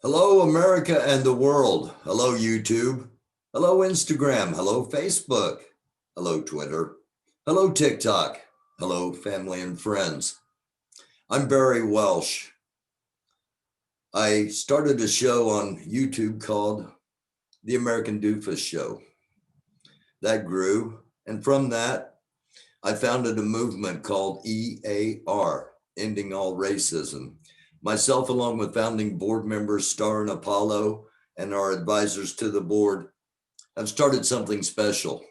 Hello, America and the world. Hello, YouTube. Hello, Instagram. Hello, Facebook. Hello, Twitter. Hello, TikTok. Hello, family and friends. I'm Barry Welsh. I started a show on YouTube called The American Doofus Show. That grew, and from that, I founded a movement called EAR, Ending All Racism. Myself, along with founding board members Star and Apollo and our advisors to the board, have started something special,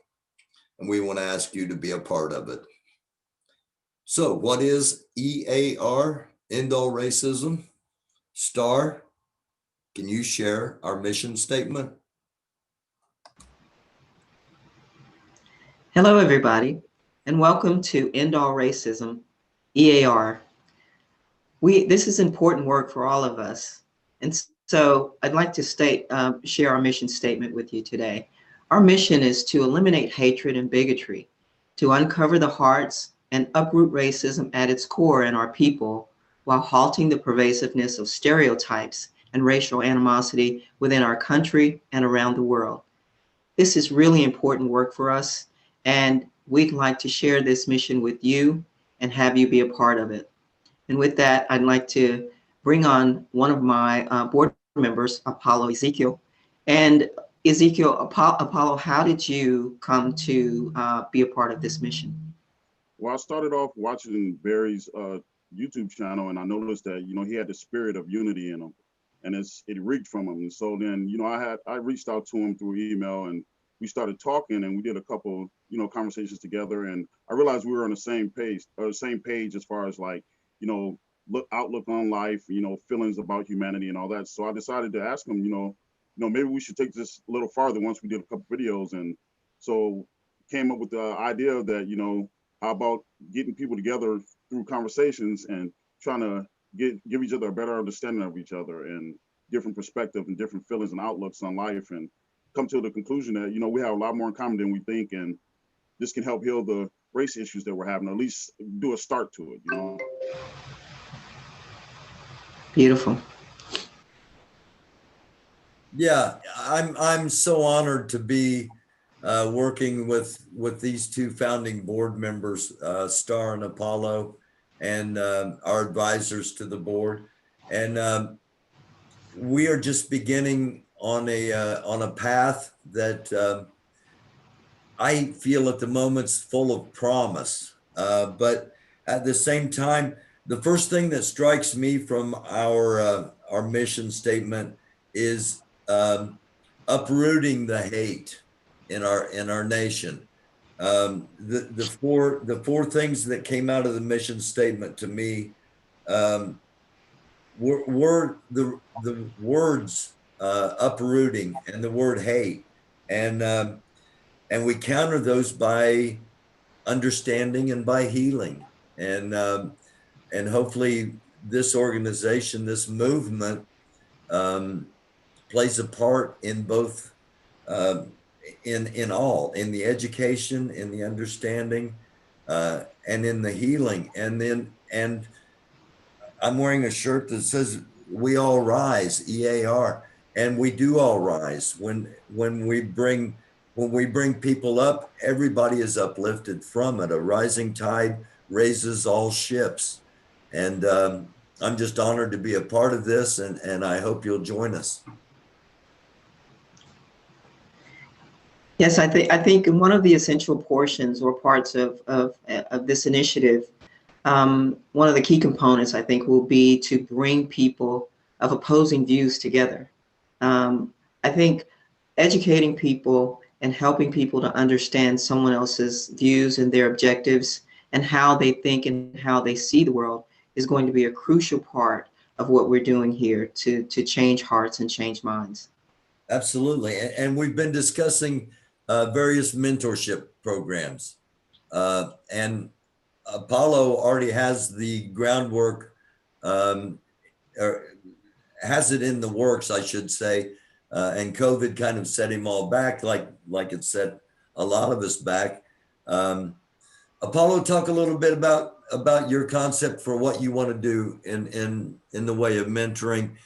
and we want to ask you to be a part of it. So, what is EAR, End All Racism? Star, can you share our mission statement? Hello, everybody, and welcome to End All Racism, EAR. This is important work for all of us, and so I'd like to share our mission statement with you today. Our mission is to eliminate hatred and bigotry, to uncover the hearts and uproot racism at its core in our people, while halting the pervasiveness of stereotypes and racial animosity within our country and around the world. This is really important work for us, and we'd like to share this mission with you and have you be a part of it. And with that, I'd like to bring on one of my board members, Apollo Ezekiel. And Ezekiel, Apollo, how did you come to be a part of this mission? Well, I started off watching Barry's YouTube channel, and I noticed that he had the spirit of unity in him, and it reeked from him. And so then I reached out to him through email, and we started talking, and we did a couple conversations together, and I realized we were on the same page as far as like outlook on life, feelings about humanity and all that. So I decided to ask him, maybe we should take this a little farther once we did a couple videos, and so came up with the idea that how about getting people together through conversations and trying to give each other a better understanding of each other and different perspectives and different feelings and outlooks on life, and come to the conclusion that we have a lot more in common than we think, and this can help heal the race issues that we're having, or at least do a start to it. Beautiful. Yeah, I'm so honored to be working with these two founding board members, Star and Apollo, and our advisors to the board. And we are just beginning on a path that I feel at the moment's full of promise. But at the same time, the first thing that strikes me from our mission statement is uprooting the hate in our nation. The four things that came out of the mission statement to me were the words uprooting and the word hate, and we counter those by understanding and by healing, and hopefully this organization, this movement, plays a part in both, in the education, in the understanding, and in the healing. And I'm wearing a shirt that says "We all rise," EAR, and we do all rise when we bring people up. Everybody is uplifted from it. A rising tide raises all ships, and I'm just honored to be a part of this, and I hope you'll join us. Yes, I think one of the essential portions or parts of this initiative, one of the key components, I think, will be to bring people of opposing views together. I think educating people and helping people to understand someone else's views and their objectives and how they think and how they see the world is going to be a crucial part of what we're doing here to change hearts and change minds. Absolutely. And we've been discussing various mentorship programs. And Apollo already has the groundwork, or has it in the works, I should say. And COVID kind of set him all back, like it set a lot of us back. Apollo, talk a little bit about your concept for what you want to do in the way of mentoring.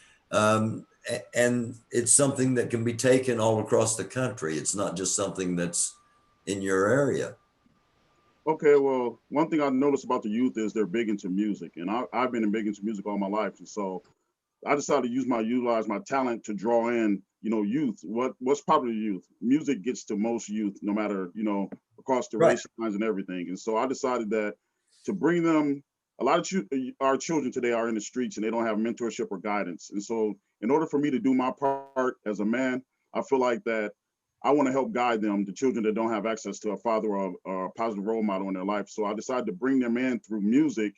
and it's something that can be taken all across the country. It's not just something that's in your area. Okay, well, one thing I noticed about the youth is they're big into music, and I've been big into music all my life, and so I decided to utilize my talent to draw in, youth. What's popular to youth? Music gets to most youth, no matter, across the Right. race lines and everything. And so I decided that to bring them, a lot of our children today are in the streets and they don't have mentorship or guidance. And so in order for me to do my part as a man, I feel like that I want to help guide them, the children that don't have access to a father or a positive role model in their life. So I decided to bring them in through music.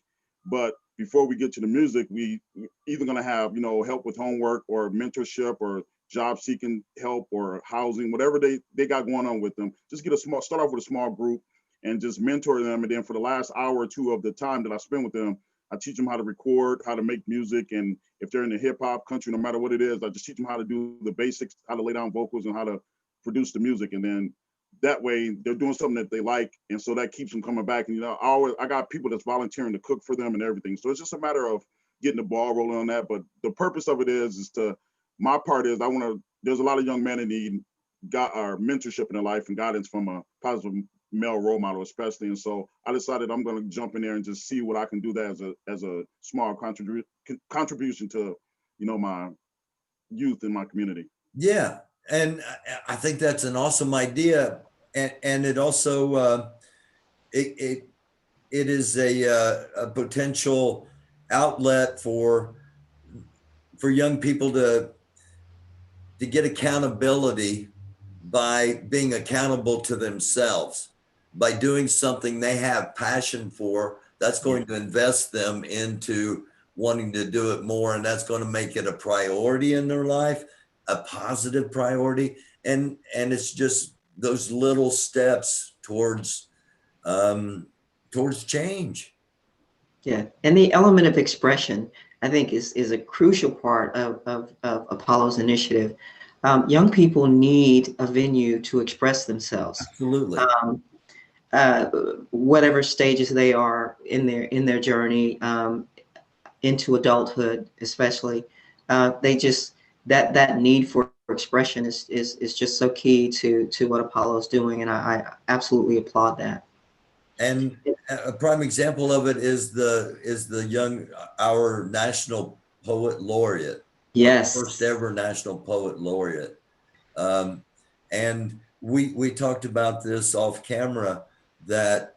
But before we get to the music, we either going to have, help with homework or mentorship or job seeking help or housing, whatever they got going on with them. Just start off with a small group and just mentor them. And then for the last hour or two of the time that I spend with them, I teach them how to record, how to make music. And if they're in the hip hop country, no matter what it is, I just teach them how to do the basics, how to lay down vocals and how to produce the music. And then that way they're doing something that they like. And so that keeps them coming back. And, I got people that's volunteering to cook for them and everything. So it's just a matter of getting the ball rolling on that. But the purpose of it is my part is there's a lot of young men that need mentorship in their life and guidance from a positive male role model, especially. And so I decided I'm going to jump in there and just see what I can do that as a small contribution to, my youth in my community. Yeah. And I think that's an awesome idea. And it also, it is a potential outlet for young people to get accountability by being accountable to themselves, by doing something they have passion for. That's going to invest them into wanting to do it more, and that's going to make it a priority in their life, a positive priority. And it's just those little steps towards change. Yeah, and the element of expression, I think, is a crucial part of Apollo's initiative. Young people need a venue to express themselves. Absolutely. Whatever stages they are in their journey into adulthood, especially, they just that need for expression is just so key to what Apollo's doing, and I absolutely applaud that. And a prime example of it is our national poet laureate. Yes. First ever national poet laureate. And we talked about this off camera, that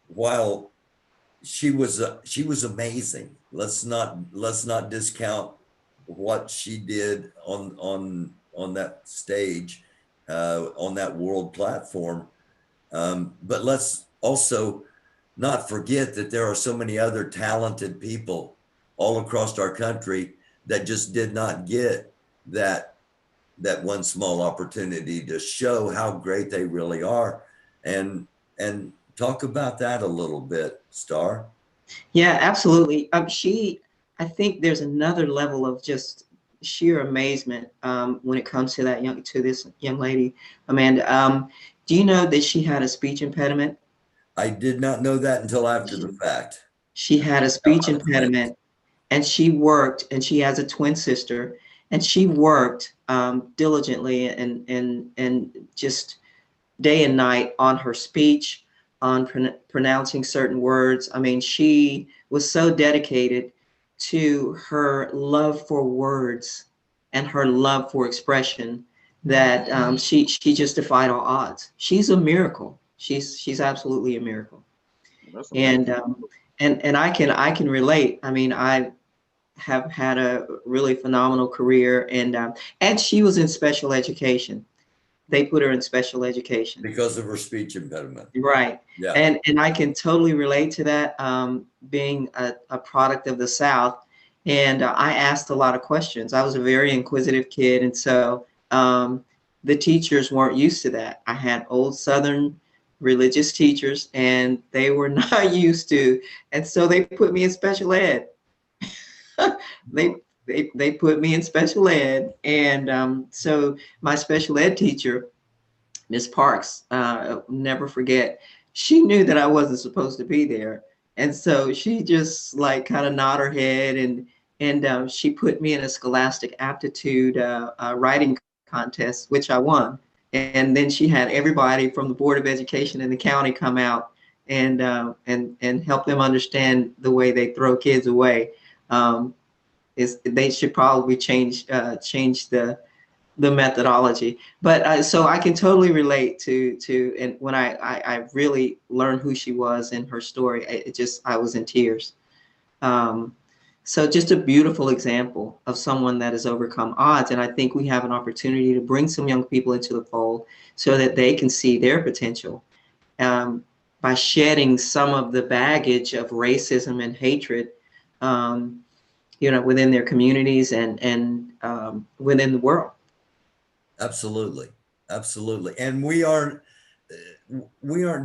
while she was amazing, let's not discount what she did on that stage, on that world platform. But let's also not forget that there are so many other talented people all across our country that just did not get that one small opportunity to show how great they really are. And talk about that a little bit, Star. Yeah, absolutely. I think there's another level of just sheer amazement when it comes to this young lady, Amanda. Do you know that she had a speech impediment? I did not know that until after the fact. She had a speech impediment, and she worked, and she has a twin sister, and she worked diligently and just day and night on her speech, on pronouncing certain words. I mean, she was so dedicated to her love for words and her love for expression that she just defied all odds. She's a miracle. She's absolutely a miracle. And I can relate. I mean, I have had a really phenomenal career, and she was in special education. They put her in special education because of her speech impediment. Right. Yeah. And I can totally relate to that, being a product of the South. And I asked a lot of questions. I was a very inquisitive kid. And so the teachers weren't used to that. I had old Southern religious teachers, and they were not used to. And so they put me in special ed. They put me in special ed. And so my special ed teacher, Miss Parks, never forget, she knew that I wasn't supposed to be there. And so she just like kind of nod her head and she put me in a scholastic aptitude writing contest, which I won. And then she had everybody from the Board of Education in the county come out and help them understand the way they throw kids away. They should probably change the methodology. But so I can totally relate to and when I really learned who she was and her story, I was in tears. So just a beautiful example of someone that has overcome odds. And I think we have an opportunity to bring some young people into the fold so that they can see their potential by shedding some of the baggage of racism and hatred, within their communities and within the world. Absolutely. Absolutely. And we aren't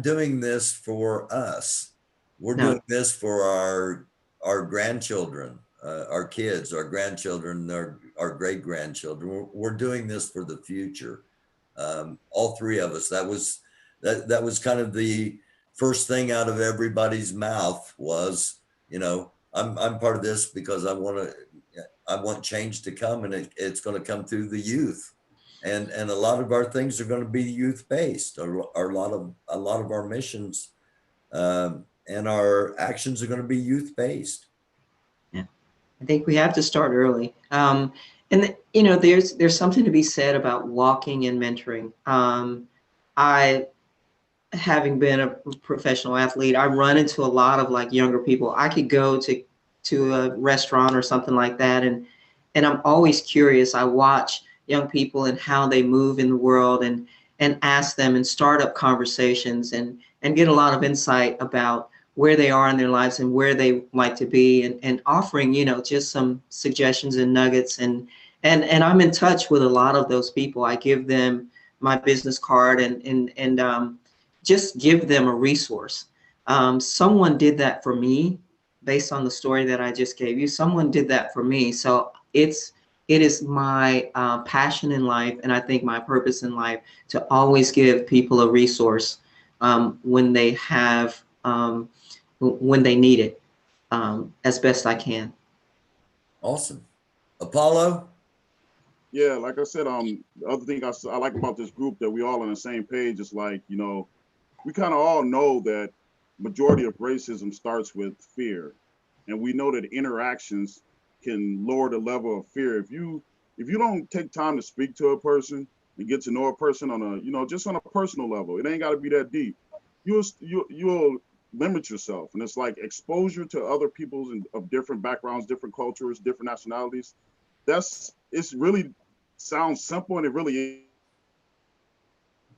doing this for us. We're No. doing this for our grandchildren, our kids, our grandchildren, our great grandchildren. We're doing this for the future. All three of us. That was kind of the first thing out of everybody's mouth was, I'm part of this because I want change to come, and it's going to come through the youth. And a lot of our things are going to be youth based. A lot of our missions and our actions are going to be youth based. Yeah, I think we have to start early. There's something to be said about walking and mentoring. I, having been a professional athlete, I run into a lot of like younger people. I could go to a restaurant or something like that, and I'm always curious. I watch young people and how they move in the world and ask them and start up conversations and get a lot of insight about where they are in their lives and where they like to be and offering, just some suggestions and nuggets and I'm in touch with a lot of those people. I give them my business card and just give them a resource. Someone did that for me based on the story that I just gave you. Someone did that for me. So it is my passion in life, and I think my purpose in life, to always give people a resource when they have, when they need it, as best I can. Awesome. Apollo? Yeah, like I said, the other thing I like about this group that we all on the same page is like, we kind of all know that majority of racism starts with fear. And we know that interactions can lower the level of fear. If you don't take time to speak to a person and get to know a person on a, just on a personal level, it ain't got to be that deep. You'll limit yourself. And it's like exposure to other people's of different backgrounds, different cultures, different nationalities. It's really sounds simple, and it really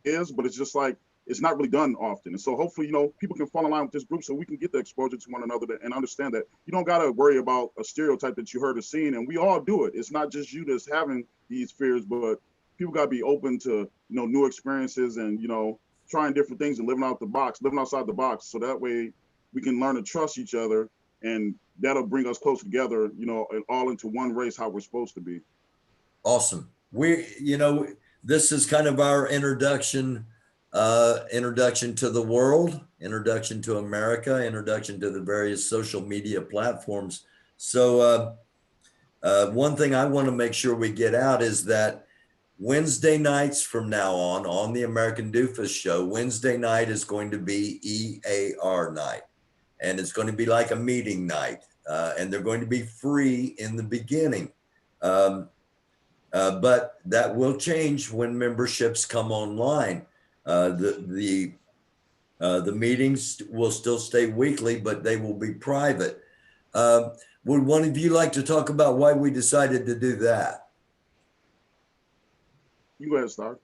is, but it's just like, it's not really done often. And so hopefully, people can fall in line with this group so we can get the exposure to one another and understand that you don't got to worry about a stereotype that you heard or seen. And we all do it. It's not just you that's having these fears, but people got to be open to, new experiences and, trying different things and living outside the box. So that way we can learn to trust each other, and that'll bring us close together, and all into one race, how we're supposed to be. Awesome. This is kind of our introduction to the world, introduction to America, introduction to the various social media platforms. So one thing I want to make sure we get out is that Wednesday nights from now on the American Doofus Show, Wednesday night is going to be EAR night. And it's going to be like a meeting night. And they're going to be free in the beginning. But that will change when memberships come online. The meetings will still stay weekly, but they will be private. Would one of you like to talk about why we decided to do that? You go ahead, Star.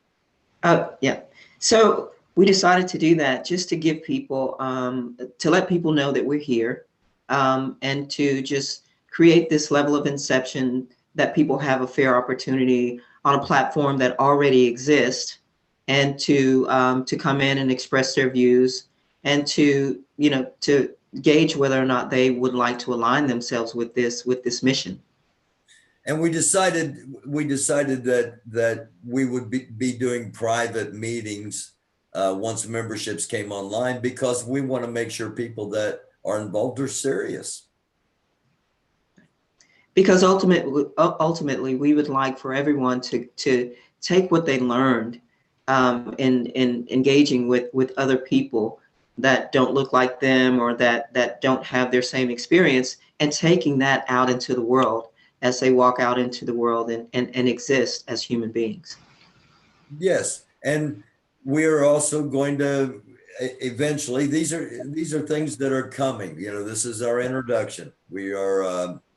Yeah. So we decided to do that just to give people, to let people know that we're here, and to just create this level of inception that people have a fair opportunity on a platform that already exists, and to come in and express their views, and to gauge whether or not they would like to align themselves with this mission. And we decided that we would be doing private meetings once memberships came online, because we want to make sure people that are involved are serious. Because ultimately, we would like for everyone to take what they learned in engaging with other people that don't look like them, or that don't have their same experience, and taking that out into the world as they walk out into the world and exist as human beings. Yes, and we're also going to eventually. These are things that are coming. You know, this is our introduction.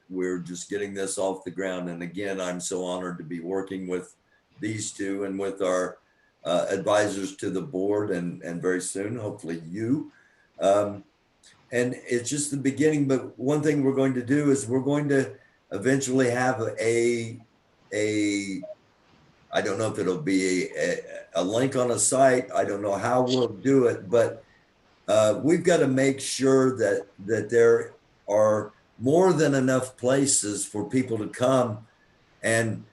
We're just getting this off the ground. And again, I'm so honored to be working with these two and with our advisors to the board, and very soon, hopefully, you. Um, and it's just the beginning. But one thing we're going to do is we're going to eventually have a I don't know if it'll be a link on a site. I don't know how we'll do it, but we've got to make sure that there are more than enough places for people to come and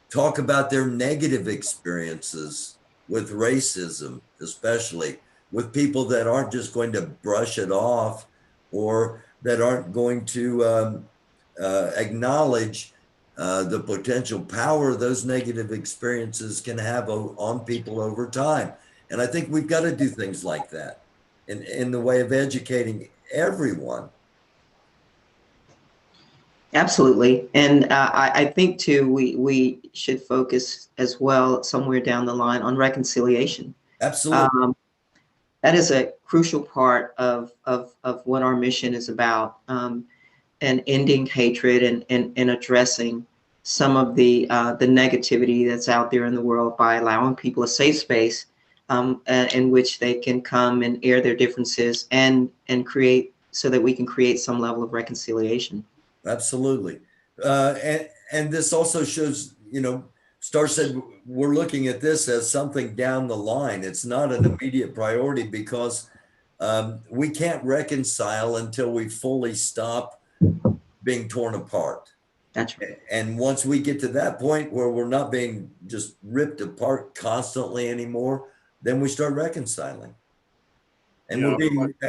talk about their negative experiences with racism, especially with people that aren't just going to brush it off, or that aren't going to acknowledge the potential power those negative experiences can have on people over time. And I think we've got to do things like that in the way of educating everyone. Absolutely. And I think too, we should focus as well somewhere down the line on reconciliation. Absolutely. That is a crucial part of what our mission is about, and ending hatred and addressing some of the negativity that's out there in the world by allowing people a safe space in which they can come and air their differences and create, so that we can create some level of reconciliation. Absolutely. And this also shows, you know, Star said we're looking at this as something down the line. It's not an immediate priority because we can't reconcile until we fully stop being torn apart. That's right. And once we get to that point where we're not being just ripped apart constantly anymore, then we start reconciling. And Yeah,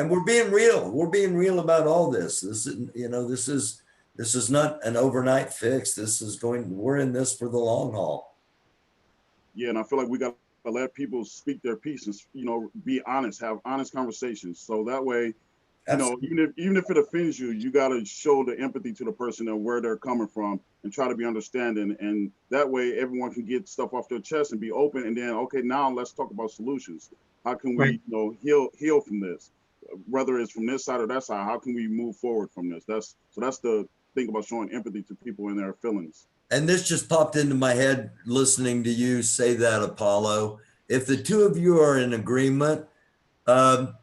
we're being real. We're being real about all this. This is, you know, this is not an overnight fix. We're in this for the long haul. yeah, and I feel like we got to let people speak their piece and, you know, be honest, have honest conversations. So that way, you know, Absolutely. even if it offends you, you got to show the empathy to the person and where they're coming from, and try to be understanding. And that way, everyone can get stuff off their chest and be open. And then, okay, now let's talk about solutions. How can we, Right. you know, heal from this? Whether it's from this side or that side, how can we move forward from this? That's the thing about showing empathy to people and their feelings. And this just popped into my head listening to you say that, Apollo. If the two of you are in agreement, um,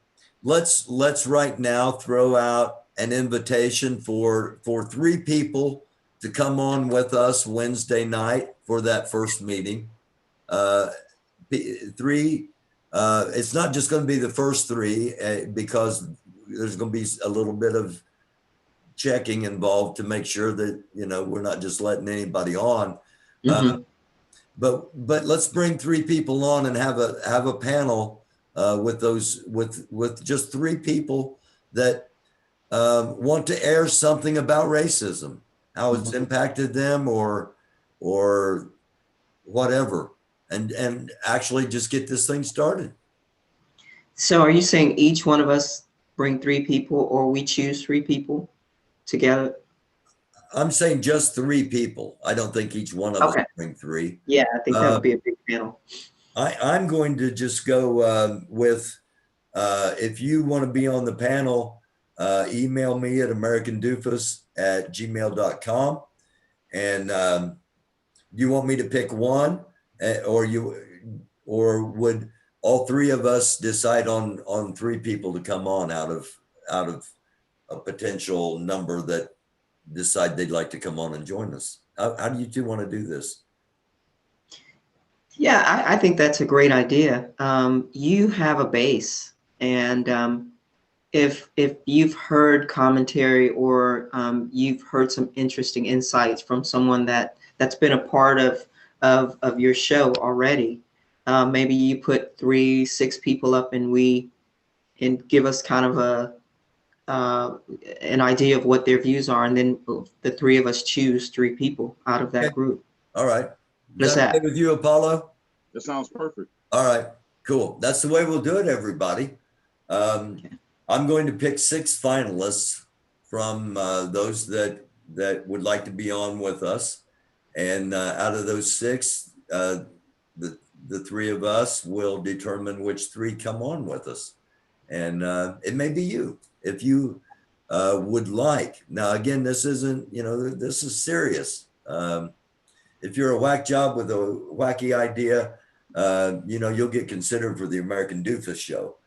let's right now throw out an invitation for three people to come on with us Wednesday night for that first meeting. Three. It's not just going to be the first three because there's going to be a little bit of checking involved to make sure that, you know, we're not just letting anybody on. Mm-hmm. But let's bring three people on and have a panel with just three people that want to air something about racism, how it's impacted them, or whatever, and actually just get this thing started. So are you saying each one of us bring three people, or we choose three people together? I'm saying just three people. I don't think each one of us bring three. Yeah, I think that would be a big panel. I'm going to just go with, if you want to be on the panel, email me at americandoofus@gmail.com. And you want me to pick one, or would all three of us decide on three people to come on out of a potential number that decide they'd like to come on and join us? How do you two want to do this? Yeah, I think that's a great idea. You have a base, and if you've heard commentary, or you've heard some interesting insights from someone that's been a part of your show already, maybe you put 3, 6 people up, and give us kind of an idea of what their views are, and then the three of us choose three people out of that Okay. group. All right. What is Is that that? okay with you, Apollo? That sounds perfect. All right, cool. That's the way we'll do it, everybody. Okay. I'm going to pick 6 finalists from those that would like to be on with us. And out of those 6, the 3 of us will determine which 3 come on with us. And it may be you, if you would like. Now, again, this isn't, this is serious. If you're a whack job with a wacky idea, you'll get considered for the American Doofus show.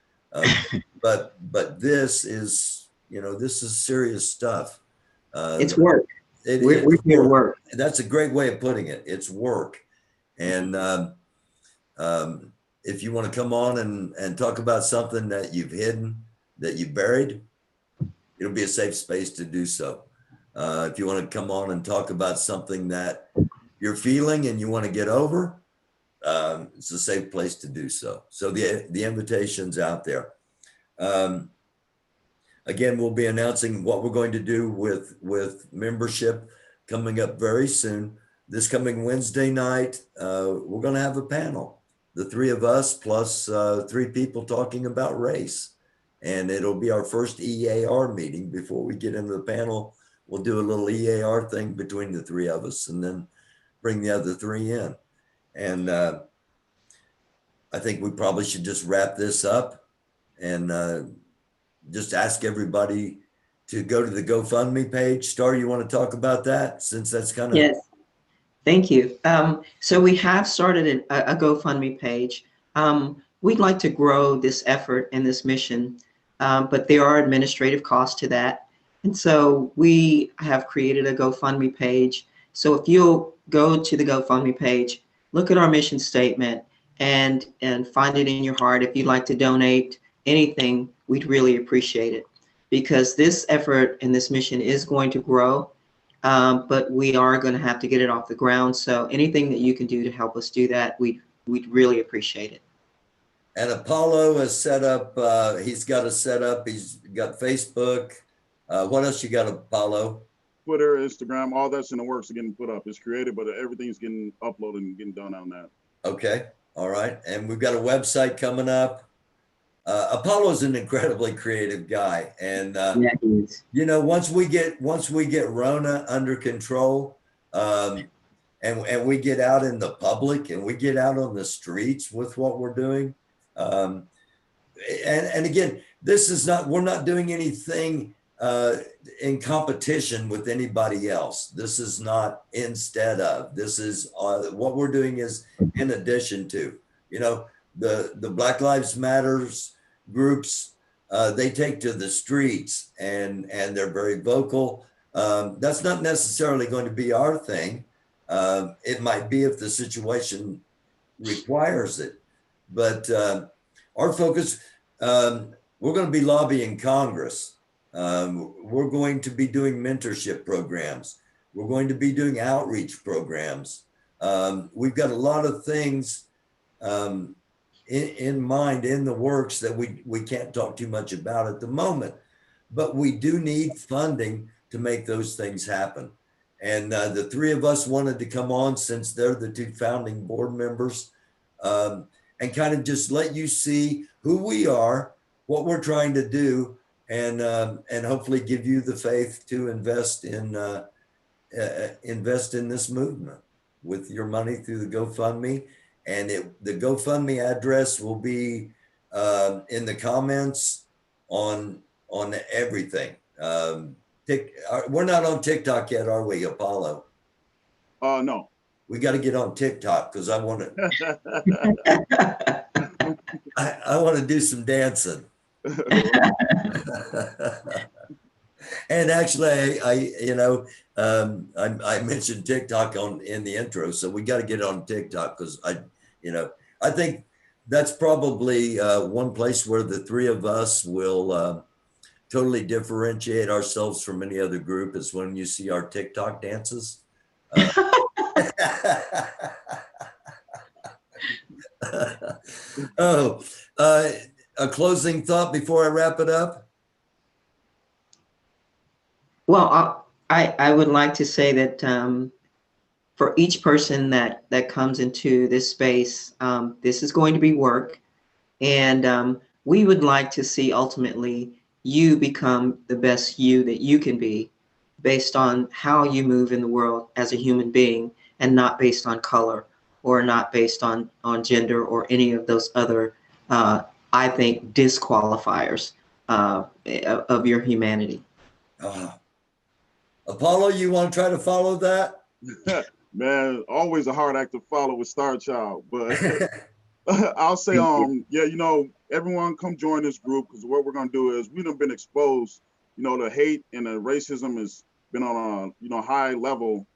But this is, this is serious stuff. It's work. We're It's here to work. work. That's a great way of putting it. It's work. And if you want to come on and talk about something that you've hidden, that you buried, it'll be a safe space to do so. If you want to come on and talk about something that you're feeling and you want to get over, it's a safe place to do so. So the invitation's out there. Again, we'll be announcing what we're going to do with membership coming up very soon. This coming Wednesday night, we're going to have a panel, the 3 of us plus 3 people talking about race. And it'll be our first EAR meeting. Before we get into the panel, we'll do a little EAR thing between the 3 of us and then bring the other 3 in. And I think we probably should just wrap this up and just ask everybody to go to the GoFundMe page. Star, you want to talk about that, since that's kind of... Yes, thank you. So we have started a GoFundMe page. We'd like to grow this effort and this mission, but there are administrative costs to that. And so we have created a GoFundMe page. So if you'll go to the GoFundMe page, look at our mission statement and find it in your heart. If you'd like to donate anything, we'd really appreciate it, because this effort and this mission is going to grow, but we are going to have to get it off the ground. So anything that you can do to help us do that, we'd really appreciate it. And Apollo has set up, he's got a setup, he's got Facebook. What else you got, Apollo? Twitter, Instagram, all that's in the works of getting put up. It's created, but everything's getting uploaded and getting done on that. Okay, all right. And we've got a website coming up. Apollo's an incredibly creative guy. And, Yeah, he is. once we get Rona under control, and we get out in the public and we get out on the streets with what we're doing. And again, we're not doing anything in competition with anybody else. This is not instead of. This is what we're doing is in addition to. The Black Lives Matters groups, they take to the streets and they're very vocal. That's not necessarily going to be our thing. It might be if the situation requires it, but our focus, we're going to be lobbying Congress. We're going to be doing mentorship programs. We're going to be doing outreach programs. We've got a lot of things in mind, in the works, that we can't talk too much about at the moment, but we do need funding to make those things happen. And the 3 of us wanted to come on, since they're the 2 founding board members, and kind of just let you see who we are, what we're trying to do, and hopefully give you the faith to invest in this movement with your money through the GoFundMe. And the GoFundMe address will be in the comments on everything. We're not on TikTok yet, are we, Apollo? No. We got to get on TikTok, because I want to. I want to do some dancing. And actually, I mentioned TikTok in the intro, so we got to get on TikTok, because I think that's probably one place where the 3 of us will totally differentiate ourselves from any other group, is when you see our TikTok dances. A closing thought before I wrap it up? Well, I would like to say that for each person that comes into this space, this is going to be work, and we would like to see ultimately you become the best you that you can be, based on how you move in the world as a human being, and not based on color or not based on gender or any of those other, I think, disqualifiers of your humanity. Apollo, you want to try to follow that? Man, always a hard act to follow with Star Child, but I'll say, yeah, you know, everyone come join this group, because what we're gonna do is we've been exposed, you know, the hate and the racism has been on a, you know, high level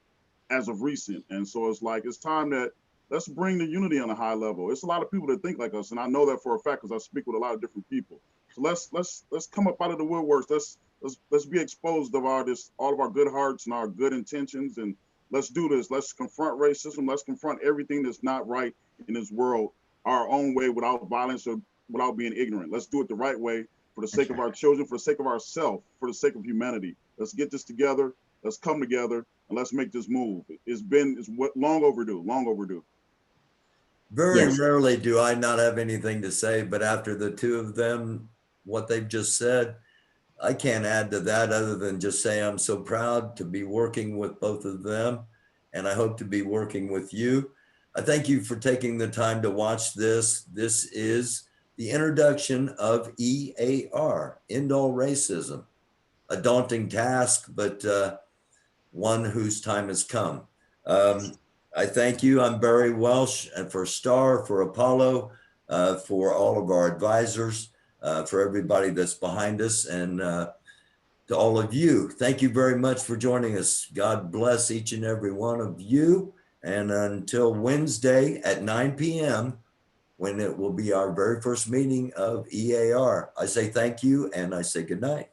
as of recent, and so it's like it's time that let's bring the unity on a high level. It's a lot of people that think like us, and I know that for a fact because I speak with a lot of different people. So let's come up out of the woodworks. Let's be exposed of all of our good hearts and our good intentions, and let's do this. Let's confront racism. Let's confront everything that's not right in this world our own way, without violence or without being ignorant. Let's do it the right way, for the sake of our children, for the sake of ourselves, for the sake of humanity. Let's get this together. Let's come together and let's make this move. It's long overdue, long overdue. Very Yes. rarely do I not have anything to say, but after the two of them, what they've just said, I can't add to that other than just say I'm so proud to be working with both of them, and I hope to be working with you. I thank you for taking the time to watch this. This is the introduction of EAR, End All Racism, a daunting task, but one whose time has come. I thank you. I'm Barry Welsh, and for Star, for Apollo, for all of our advisors, for everybody that's behind us, and to all of you. Thank you very much for joining us. God bless each and every one of you. And until Wednesday at 9 p.m., when it will be our very first meeting of EAR, I say thank you and I say good night.